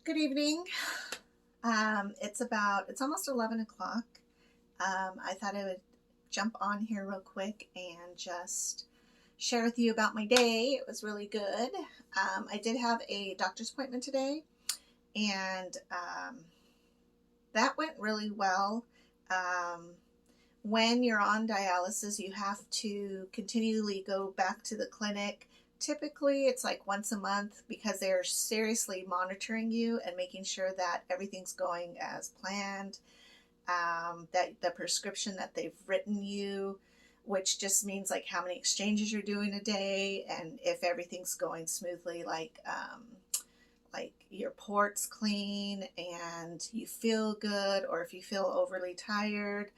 Good evening. It's almost 11 o'clock. I thought I would jump on here real quick and just share with you about my day. It was really good. I did have a doctor's appointment today, and that went really well. When you're on dialysis, you have to continually go back to the clinic. Typically, it's like once a month because they're seriously monitoring you and making sure that everything's going as planned, that the prescription that they've written you, which just means like how many exchanges you're doing a day, and if everything's going smoothly, like your port's clean and you feel good, or if you feel overly tired.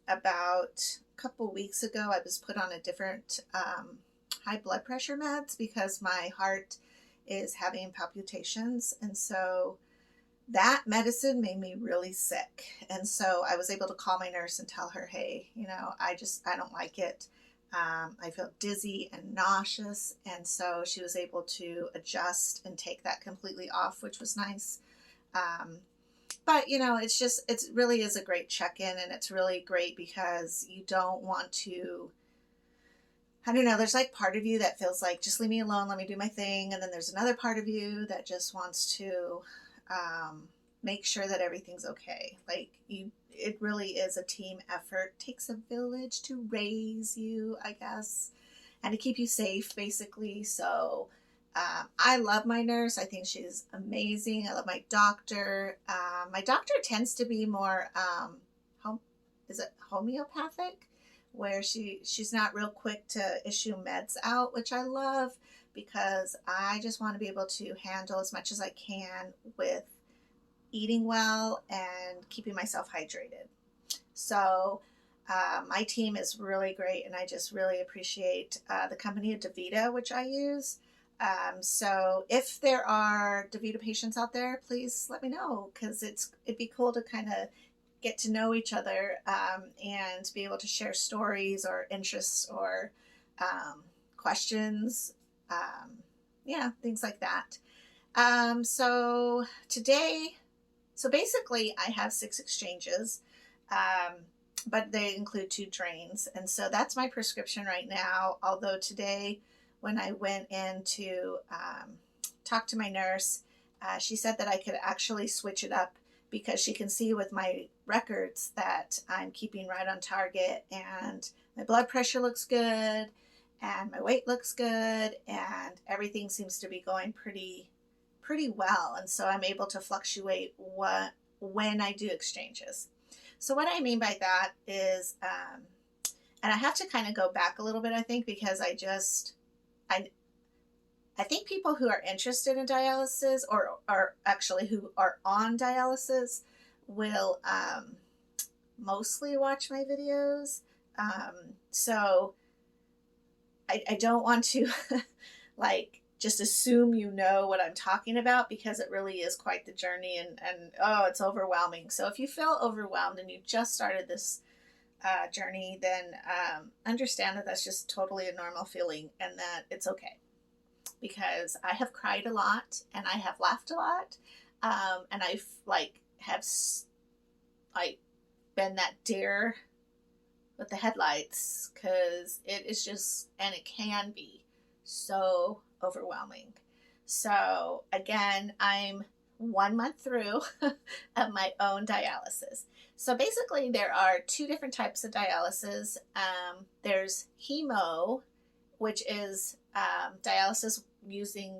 About a couple weeks ago, I was put on a different high blood pressure meds because my heart is having palpitations, and so that medicine made me really sick. And so I was able to call my nurse and tell her, hey, I don't like it. I feel dizzy and nauseous, and so she was able to adjust and take that completely off, which was nice. But it really is a great check-in, and it's really great because you don't want to, I don't know, there's like part of you that feels like, just leave me alone, let me do my thing. And then there's another part of you that just wants to make sure that everything's okay. It really is a team effort. It takes a village to raise you, I guess, and to keep you safe, basically. So I love my nurse. I think she's amazing. I love my doctor. My doctor tends to be more, homeopathic, where she's not real quick to issue meds out, which I love because I just want to be able to handle as much as I can with eating well and keeping myself hydrated. So my team is really great, and I just really appreciate the company of DaVita, which I use. So if there are DaVita patients out there, please let me know, because it'd be cool to kind of get to know each other and be able to share stories or interests or questions. Things like that. So basically I have 6 exchanges, but they include 2 drains. And so that's my prescription right now. Although today, when I went in to talk to my nurse, she said that I could actually switch it up because she can see with my records that I'm keeping right on target, and my blood pressure looks good, and my weight looks good, and everything seems to be going pretty well. And so I'm able to fluctuate when I do exchanges. So what I mean by that is, and I have to kind of go back a little bit, I think, because I think people who are interested in dialysis, or actually who are on dialysis, will mostly watch my videos. So I don't want to just assume you know what I'm talking about, because it really is quite the journey, and it's overwhelming. So if you feel overwhelmed and you just started this journey, then understand that that's just totally a normal feeling, and that it's okay, because I have cried a lot and I have laughed a lot, and I've been that deer with the headlights, because it is just, and it can be so overwhelming. So again, I'm 1 month through of my own dialysis. So basically there are 2 different types of dialysis. There's hemo, which is dialysis using,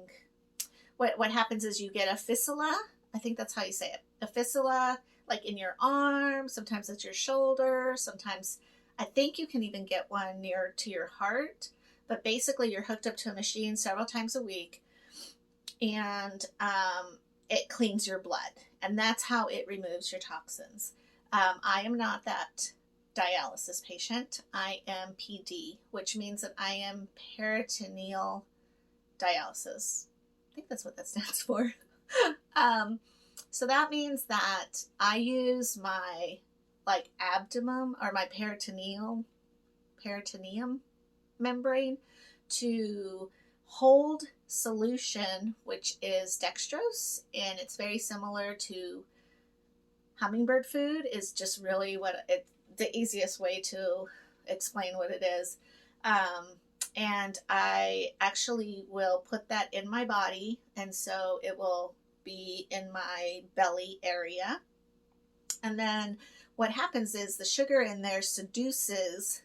what happens is you get a fistula. I think that's how you say it. A fistula, like in your arm, sometimes it's your shoulder, sometimes I think you can even get one near to your heart. But basically you're hooked up to a machine several times a week, and it cleans your blood, and that's how it removes your toxins. I am not that dialysis patient. I am PD, which means that I am peritoneal dialysis. I think that's what that stands for. So that means that I use my abdomen, or my peritoneum membrane, to hold solution, which is dextrose, and it's very similar to hummingbird food, is just really the easiest way to explain what it is. And I actually will put that in my body, and so it will be in my belly area. And then what happens is the sugar in there seduces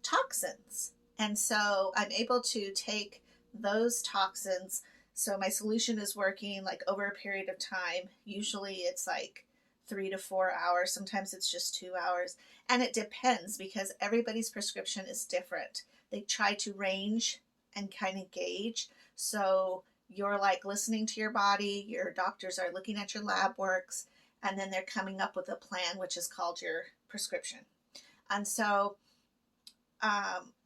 toxins. And so I'm able to take those toxins. So my solution is working like over a period of time. Usually it's like 3 to 4 hours. Sometimes it's just 2 hours. And it depends because everybody's prescription is different. They try to range and kind of gauge. So you're like listening to your body, your doctors are looking at your lab works, and then they're coming up with a plan, which is called your prescription. And so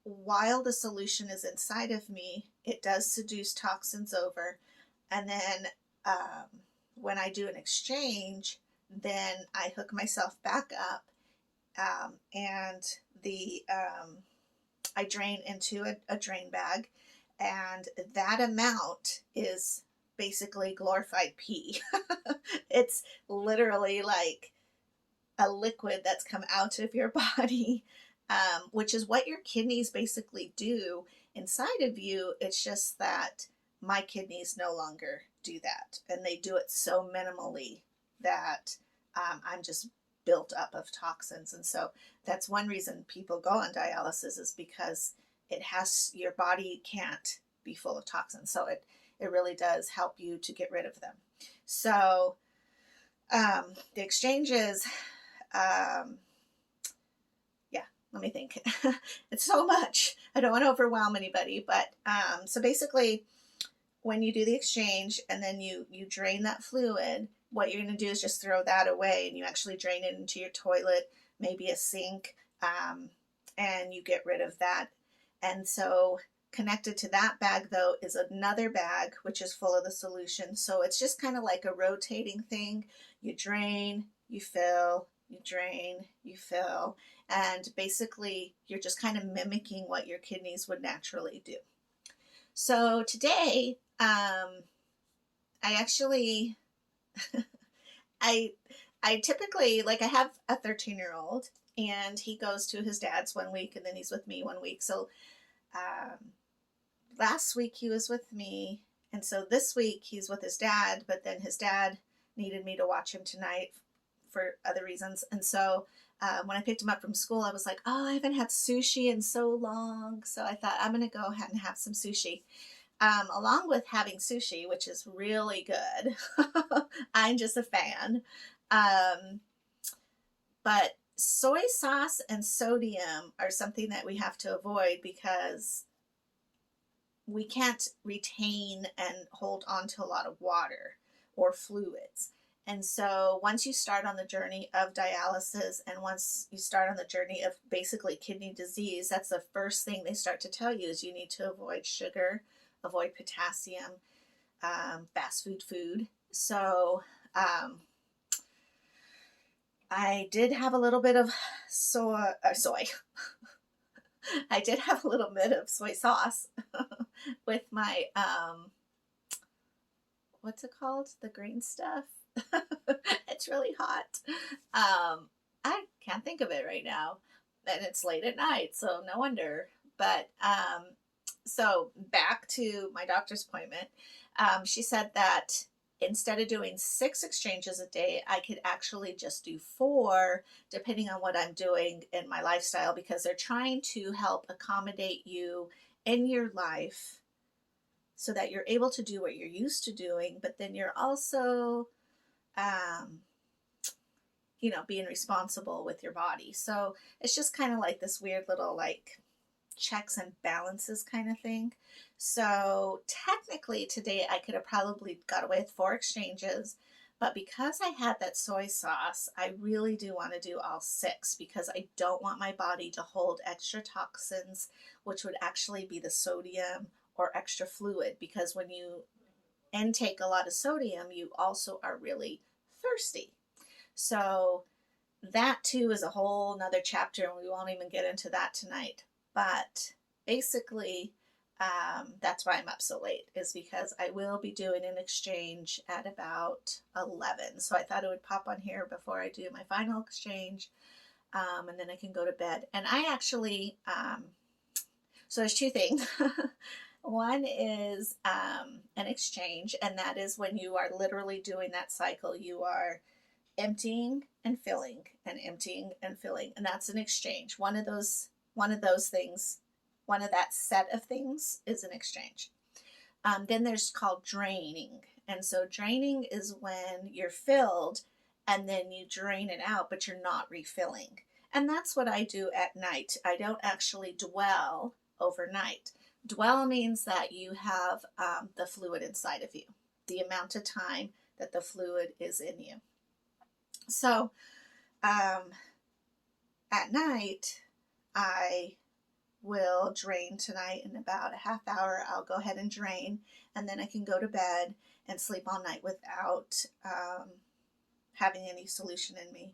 while the solution is inside of me, it does seduce toxins over. And then when I do an exchange, then I hook myself back up, and I drain into a drain bag, and that amount is basically glorified pee. It's literally like a liquid that's come out of your body, which is what your kidneys basically do inside of you. It's just that my kidneys no longer do that, and they do it so minimally that I'm just built up of toxins. And so that's one reason people go on dialysis, is because your body can't be full of toxins. So it really does help you to get rid of them. So the exchanges, let me think. It's so much. I don't want to overwhelm anybody, but so basically when you do the exchange and then you drain that fluid, what you're going to do is just throw that away, and you actually drain it into your toilet, maybe a sink, and you get rid of that. And so connected to that bag, though, is another bag, which is full of the solution. So it's just kind of like a rotating thing. You drain, you fill, you drain, you fill. And basically, you're just kind of mimicking what your kidneys would naturally do. So today, I actually, I typically, like, I have a 13-year-old, and he goes to his dad's 1 week, and then he's with me 1 week. So last week he was with me, and so this week he's with his dad, but then his dad needed me to watch him tonight for other reasons. And so when I picked him up from school, I was like, oh, I haven't had sushi in so long. So I thought I'm going to go ahead and have some sushi. Along with having sushi, which is really good. I'm just a fan. But soy sauce and sodium are something that we have to avoid because we can't retain and hold on to a lot of water or fluids. And so once you start on the journey of dialysis, and once you start on the journey of basically kidney disease, that's the first thing they start to tell you is you need to avoid sugar, avoid potassium, fast food. So I did have a little bit of soy. I did have a little bit of soy sauce with my, what's it called? The green stuff. It's really hot. I can't think of it right now. And it's late at night, so no wonder. But so back to my doctor's appointment. She said that instead of doing 6 exchanges a day, I could actually just do 4, depending on what I'm doing in my lifestyle, because they're trying to help accommodate you in your life so that you're able to do what you're used to doing, but then you're also, being responsible with your body. So it's just kind of like this weird little like checks and balances kind of thing. So technically today I could have probably got away with 4 exchanges, but because I had that soy sauce, I really do want to do all 6 because I don't want my body to hold extra toxins, which would actually be the sodium or extra fluid, because when you intake a lot of sodium, you also are really thirsty. So that too is a whole nother chapter, and we won't even get into that tonight. But basically, That's why I'm up so late, is because I will be doing an exchange at about 11. So I thought it would pop on here before I do my final exchange, and then I can go to bed. And I actually, so there's two things. One is an exchange, and that is when you are literally doing that cycle. You are emptying and filling and emptying and filling, and that's an exchange. One of those things, one of that set of things is an exchange. Then there's called draining, and so draining is when you're filled and then you drain it out, but you're not refilling. And that's what I do at night. I don't actually dwell overnight. Dwell means that you have the fluid inside of you, the amount of time that the fluid is in you. So at night, I will drain tonight in about a half hour. I'll go ahead and drain, and then I can go to bed and sleep all night without having any solution in me.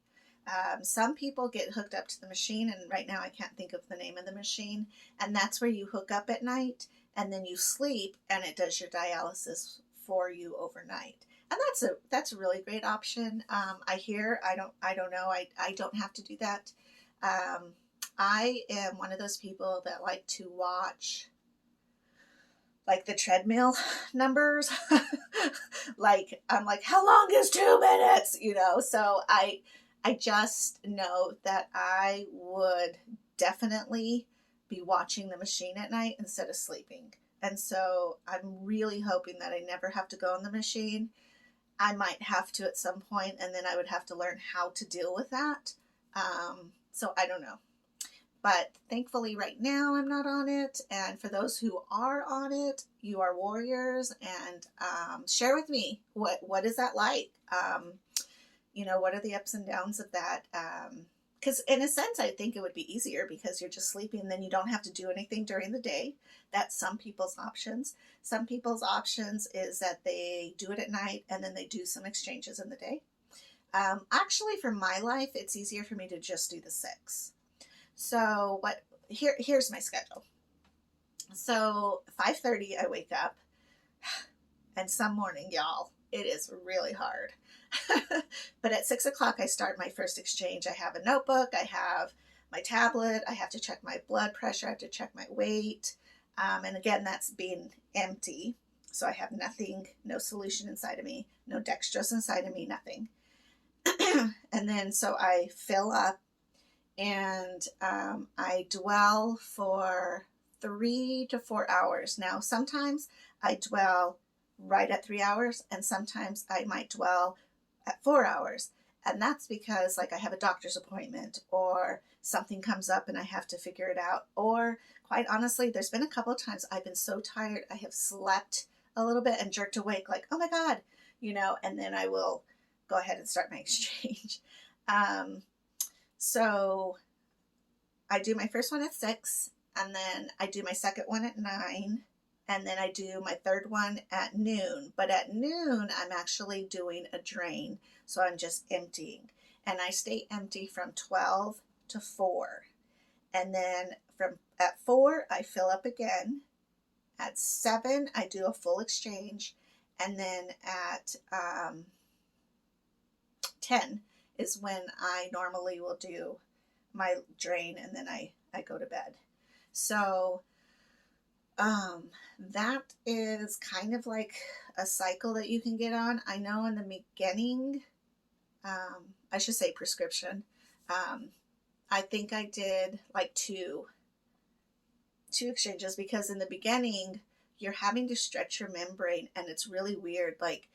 Some people get hooked up to the machine, and right now I can't think of the name of the machine, and that's where you hook up at night and then you sleep and it does your dialysis for you overnight. And that's a really great option. I don't know. I don't have to do that. I am one of those people that like to watch like the treadmill numbers. Like, I'm like, how long is 2 minutes? So I just know that I would definitely be watching the machine at night instead of sleeping. And so I'm really hoping that I never have to go on the machine. I might have to at some point, and then I would have to learn how to deal with that. So I don't know. But thankfully right now I'm not on it. And for those who are on it, you are warriors, and share with me, what is that like? What are the ups and downs of that? Because in a sense, I think it would be easier because you're just sleeping and then you don't have to do anything during the day. That's some people's options. Some people's options is that they do it at night and then they do some exchanges in the day. Actually, for my life, it's easier for me to just do the 6. So here's my schedule. So 5:30, I wake up, and some morning, y'all, it is really hard. But at 6 o'clock, I start my first exchange. I have a notebook, I have my tablet, I have to check my blood pressure, I have to check my weight. And again, that's being empty. So I have nothing, no solution inside of me, no dextrose inside of me, nothing. And then so I fill up, and I dwell for 3 to 4 hours. Now, sometimes I dwell right at 3 hours, and sometimes I might dwell at 4 hours. And that's because, like, I have a doctor's appointment or something comes up and I have to figure it out. Or quite honestly, there's been a couple of times I've been so tired, I have slept a little bit and jerked awake like, oh my God, and then I will go ahead and start my exchange. So I do my first one at 6, and then I do my second one at 9, and then I do my third one at noon. But at noon, I'm actually doing a drain. So I'm just emptying. And I stay empty from 12 to 4. And then at 4, I fill up again. At 7, I do a full exchange. And then at 10 is when I normally will do my drain, and then I go to bed. So that is kind of like a cycle that you can get on. I know in the beginning, I should say prescription, I think I did like two exchanges, because in the beginning you're having to stretch your membrane, and it's really weird. Like,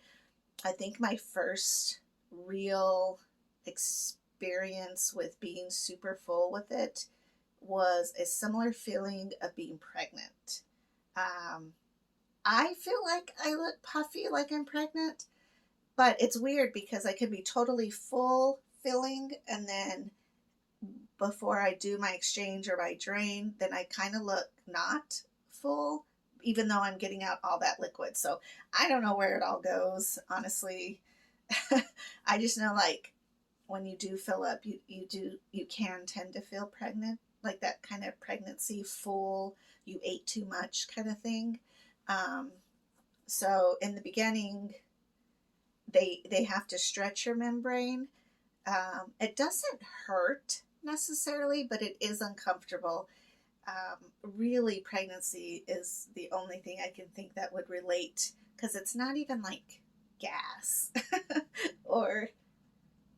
I think my first real experience with being super full with it was a similar feeling of being pregnant. I feel like I look puffy like I'm pregnant, but it's weird because I could be totally full filling, and then before I do my exchange or my drain, then I kind of look not full, even though I'm getting out all that liquid. So I don't know where it all goes, honestly. I just know, like, when you do fill up, you can tend to feel pregnant like that kind of pregnancy full, you ate too much kind of thing. Um, so in the beginning, they have to stretch your membrane. It doesn't hurt necessarily, but it is uncomfortable. Really, pregnancy is the only thing I can think that would relate, because it's not even like gas or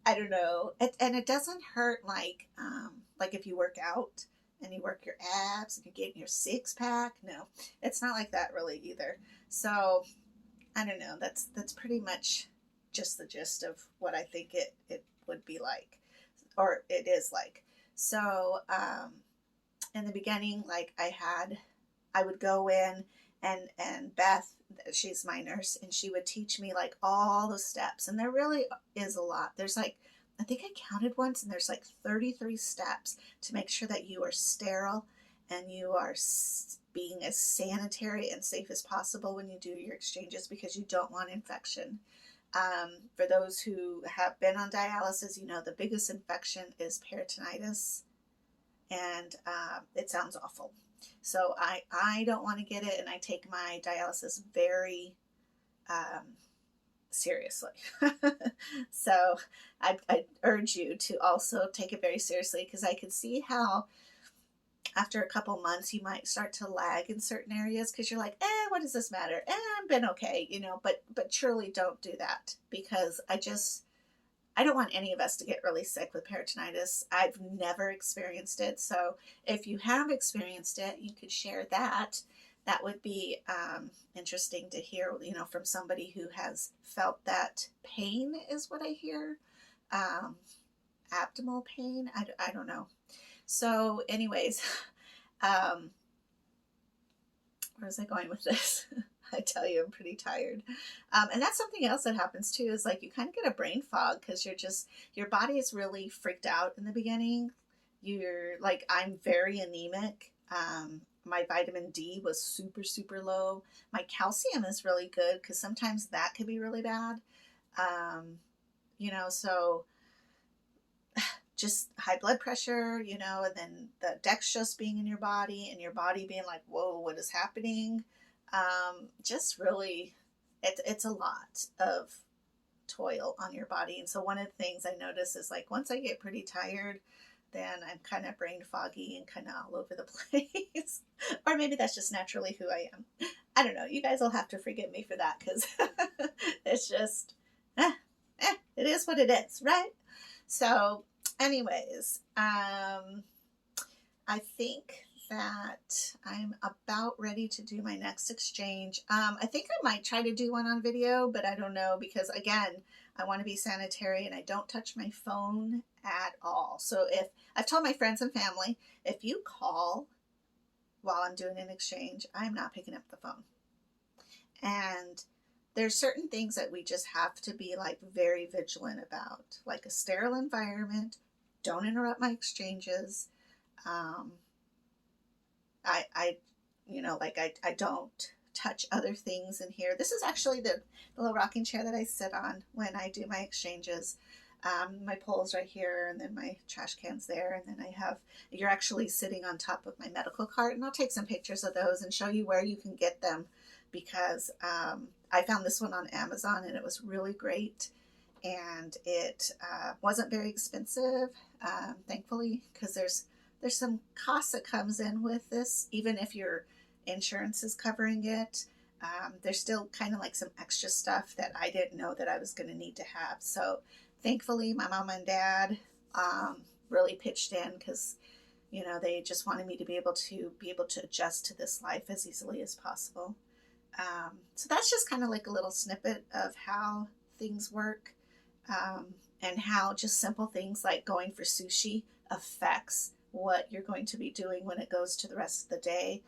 I don't know. And it doesn't hurt like if you work out and you work your abs and you're getting your six pack. No, it's not like that really either. So I don't know. That's pretty much just the gist of what I think it would be like, or it is like. So in the beginning, like I would go in, and Beth, she's my nurse, and she would teach me like all the steps, and there really is a lot. There's like, I think I counted once, and there's like 33 steps to make sure that you are sterile and you are being as sanitary and safe as possible when you do your exchanges, because you don't want infection. For those who have been on dialysis, you know the biggest infection is peritonitis, and it sounds awful. So I don't want to get it, and I take my dialysis very seriously. So I urge you to also take it very seriously, because I can see how after a couple months you might start to lag in certain areas, because you're like, what does this matter? I've been okay, but surely don't do that, because I don't want any of us to get really sick with peritonitis. I've never experienced it. So if you have experienced it, you could share that. That would be interesting to hear, from somebody who has felt that pain, is what I hear. Abdominal pain. I don't know. So anyways, where was I going with this? I tell you, I'm pretty tired. And that's something else that happens too, is like you kind of get a brain fog, because your body is really freaked out in the beginning. You're like, I'm very anemic. My vitamin D was super, super low. My calcium is really good, because sometimes that could be really bad. So just high blood pressure, and then the dextrose being in your body, and your body being like, whoa, what is happening? Just really, it's a lot of toil on your body. And so one of the things I notice is, like, once I get pretty tired, then I'm kind of brain foggy and kind of all over the place. Or maybe that's just naturally who I am. I don't know. You guys will have to forgive me for that, because it's just, it is what it is, right? So anyways, I think that I'm about ready to do my next exchange. I think I might try to do one on video, but I don't know, because again, I want to be sanitary and I don't touch my phone at all. So if I've told my friends and family, if you call while I'm doing an exchange, I'm not picking up the phone. And there's certain things that we just have to be like very vigilant about, like a sterile environment. Don't interrupt my exchanges. I don't touch other things in here. This is actually the little rocking chair that I sit on when I do my exchanges. My pole's right here, and then my trash can's there, and then you're actually sitting on top of my medical cart, and I'll take some pictures of those and show you where you can get them, because I found this one on Amazon, and it was really great, and it wasn't very expensive, thankfully, because there's some cost that comes in with this, even if your insurance is covering it. There's still kind of like some extra stuff that I didn't know that I was going to need to have. So thankfully, my mom and dad really pitched in, because they just wanted me to be able to adjust to this life as easily as possible. So that's just kind of like a little snippet of how things work, and how just simple things like going for sushi affects what you're going to be doing when it goes to the rest of the day.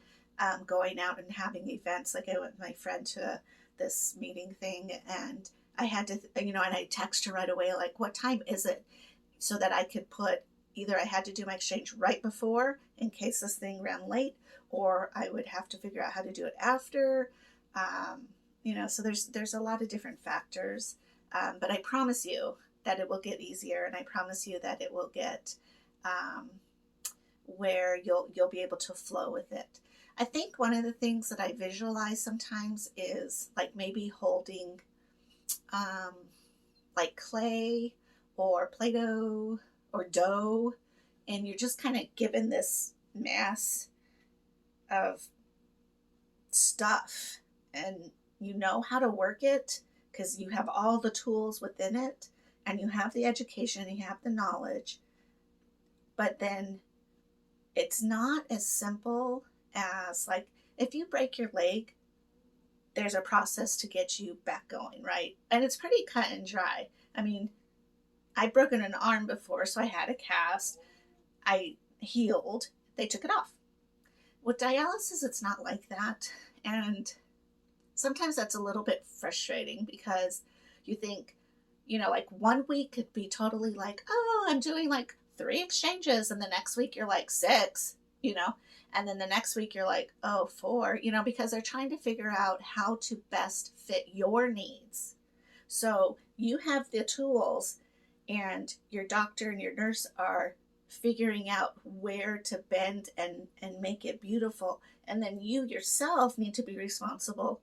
Going out and having events, like I went with my friend to this meeting thing, and I had to, and I text her right away, like, what time is it? So that I could either I had to do my exchange right before in case this thing ran late, or I would have to figure out how to do it after. So there's a lot of different factors, but I promise you that it will get easier, and I promise you that it will get where you'll be able to flow with it. I think one of the things that I visualize sometimes is like maybe holding um, like clay or Play-Doh or dough, and you're just kind of given this mass of stuff, and you know how to work it because you have all the tools within it, and you have the education and you have the knowledge. But then it's not as simple as, like, if you break your leg, there's a process to get you back going, right? And it's pretty cut and dry. I mean, I'd broken an arm before, so I had a cast. I healed. They took it off. With dialysis, it's not like that. And sometimes that's a little bit frustrating because you think, like 1 week could be totally like, oh, I'm doing like 3 exchanges. And the next week you're like 6, and then the next week you're like, oh, 4, because they're trying to figure out how to best fit your needs. So you have the tools, and your doctor and your nurse are figuring out where to bend and make it beautiful. And then you yourself need to be responsible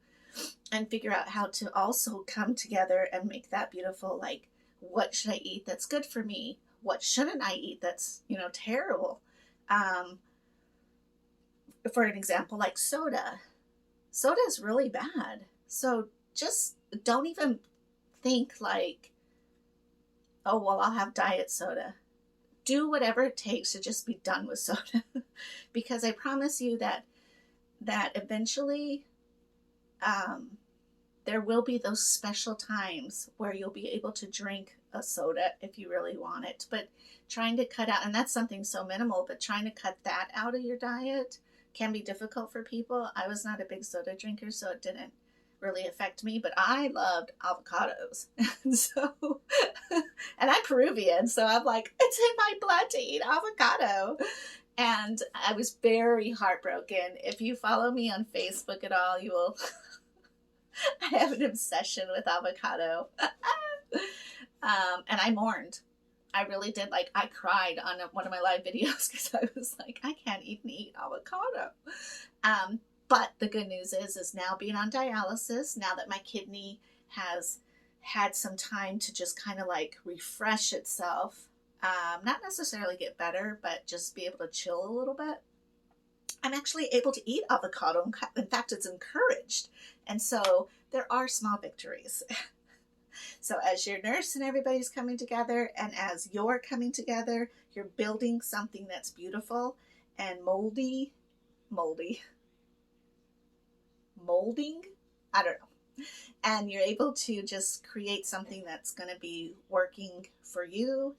and figure out how to also come together and make that beautiful. Like, what should I eat that's good for me? What shouldn't I eat that's, terrible? For an example, like soda. Soda is really bad. So just don't even think like, oh, well, I'll have diet soda. Do whatever it takes to just be done with soda. Because I promise you that eventually there will be those special times where you'll be able to drink a soda if you really want it. But trying to cut out, and that's something so minimal, but trying to cut that out of your diet can be difficult for people. I was not a big soda drinker, so it didn't really affect me, but I loved avocados. And so, and I'm Peruvian, so I'm like, it's in my blood to eat avocado. And I was very heartbroken. If you follow me on Facebook at all, you will. I have an obsession with avocado. And I mourned. I really did. Like, I cried on one of my live videos because I was like, I can't even eat avocado. But the good news is now being on dialysis, now that my kidney has had some time to just kind of like refresh itself, not necessarily get better, but just be able to chill a little bit, I'm actually able to eat avocado. In fact, it's encouraged. And so there are small victories. So as your nurse and everybody's coming together, and as you're coming together, you're building something that's beautiful and molding, I don't know. And you're able to just create something that's going to be working for you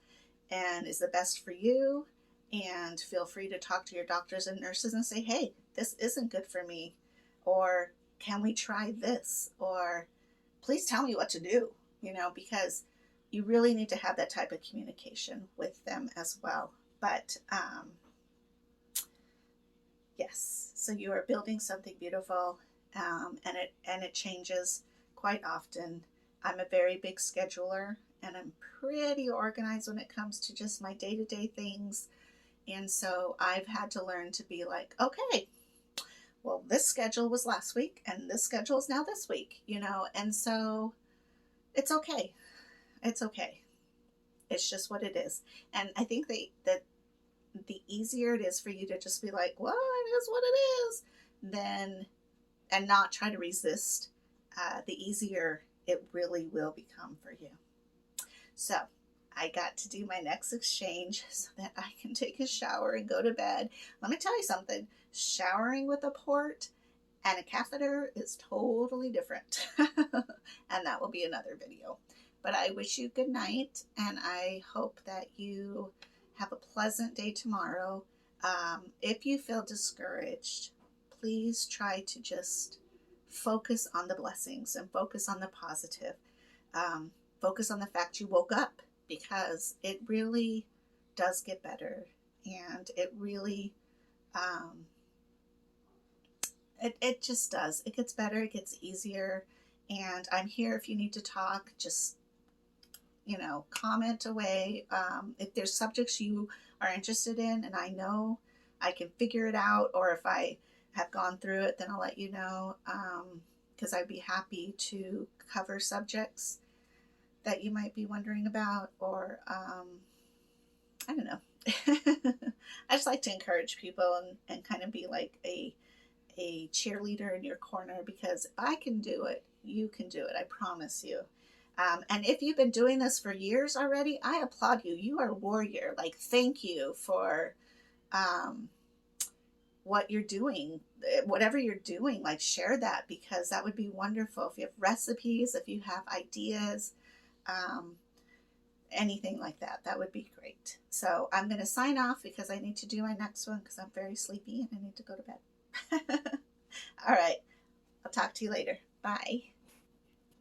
and is the best for you. And feel free to talk to your doctors and nurses and say, hey, this isn't good for me. Or can we try this? Or please tell me what to do, because you really need to have that type of communication with them as well. But yes, so you are building something beautiful. And it changes quite often. I'm a very big scheduler, and I'm pretty organized when it comes to just my day-to-day things. And so I've had to learn to be like, okay, well, this schedule was last week, and this schedule is now this week, and so it's okay. It's okay. It's just what it is. And I think that the easier it is for you to just be like, well, it is what it is, then and not try to resist, the easier it really will become for you. So I got to do my next exchange so that I can take a shower and go to bed. Let me tell you something. Showering with a port and a catheter is totally different. And that will be another video. But I wish you good night, and I hope that you have a pleasant day tomorrow. If you feel discouraged, please try to just focus on the blessings and focus on the positive. Focus on the fact you woke up, because it really does get better, and it really, it just does. It gets better. It gets easier. And I'm here if you need to talk. Just, comment away. If there's subjects you are interested in, and I know I can figure it out, or if I have gone through it, then I'll let you know, because I'd be happy to cover subjects that you might be wondering about, or I don't know. I just like to encourage people and kind of be like a cheerleader in your corner, because if I can do it, you can do it. I promise you. And if you've been doing this for years already, I applaud you. You are a warrior. Like, thank you for um, what you're doing. Whatever you're doing, like, share that, because that would be wonderful. If you have recipes, if you have ideas, um, anything like that, that would be great. So I'm going to sign off because I need to do my next one because I'm very sleepy and I need to go to bed. All right. I'll talk to you later. Bye.